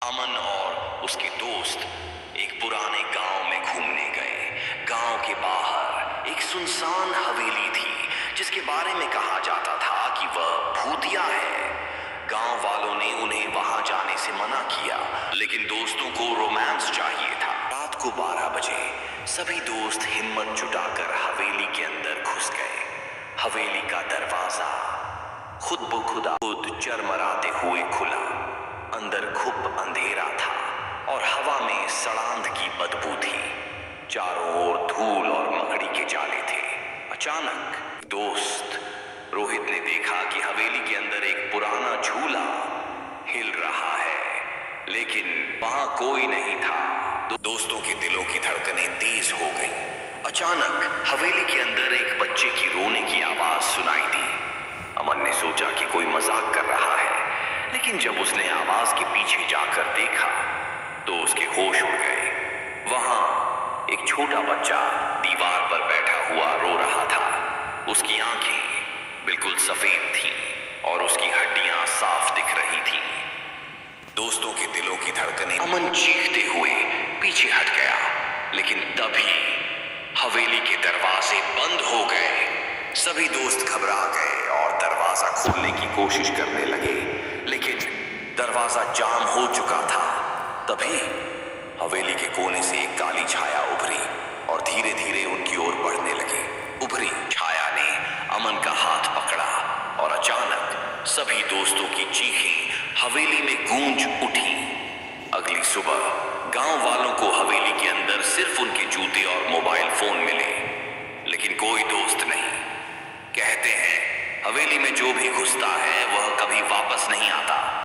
अमन और उसके दोस्त एक पुराने गांव में घूमने गए। गांव के बाहर एक सुनसान हवेली थी जिसके बारे में कहा जाता था कि वह भूतिया है। गांव वालों ने उन्हें वहां जाने से मना किया, लेकिन दोस्तों को रोमांस चाहिए था। रात को 12 बजे सभी दोस्त हिम्मत जुटाकर हवेली के अंदर घुस गए। हवेली का दरवाजा खुद ब खुद चरमराते हुए खुला। अंदर खूब अंधेरा था और हवा में सड़ांध की बदबू थी। चारों ओर धूल और मकड़ी के जाले थे। अचानक दोस्त रोहित ने देखा कि हवेली के अंदर एक पुराना झूला हिल रहा है, लेकिन वहां कोई नहीं था। दोस्तों के दिलों की धड़कनें तेज हो गईं। अचानक हवेली के अंदर एक बच्चे की रोने की आवाज सुनाई दी। अमन ने सोचा कि कोई मजाक कर रहा है, लेकिन जब उसने आवाज के पीछे जाकर देखा तो उसके होश उड़ गए। वहां एक छोटा बच्चा दीवार पर बैठा हुआ रो रहा था। उसकी आंखें बिल्कुल सफेद थीं और उसकी हड्डियां साफ दिख रही थीं। दोस्तों के दिलों की धड़कनें। अमन चीखते हुए पीछे हट गया, लेकिन तभी हवेली के दरवाजे बंद हो गए। सभी दोस्त घबरा गए और दरवाजा खोलने की कोशिश करने लगे, लेकिन दरवाजा जाम हो चुका था। तभी हवेली के कोने से एक काली छाया उभरी और धीरे धीरे उनकी ओर बढ़ने लगी। उभरी छाया ने अमन का हाथ पकड़ा और अचानक सभी दोस्तों की चीखें हवेली में गूंज उठी। अगली सुबह गांव वालों को हवेली के अंदर सिर्फ उनके जूते और मोबाइल फोन मिले, लेकिन कोई दोस्त नहीं। कहते हैं हवेली में जो भी घुसता है वह कभी वापस नहीं आता।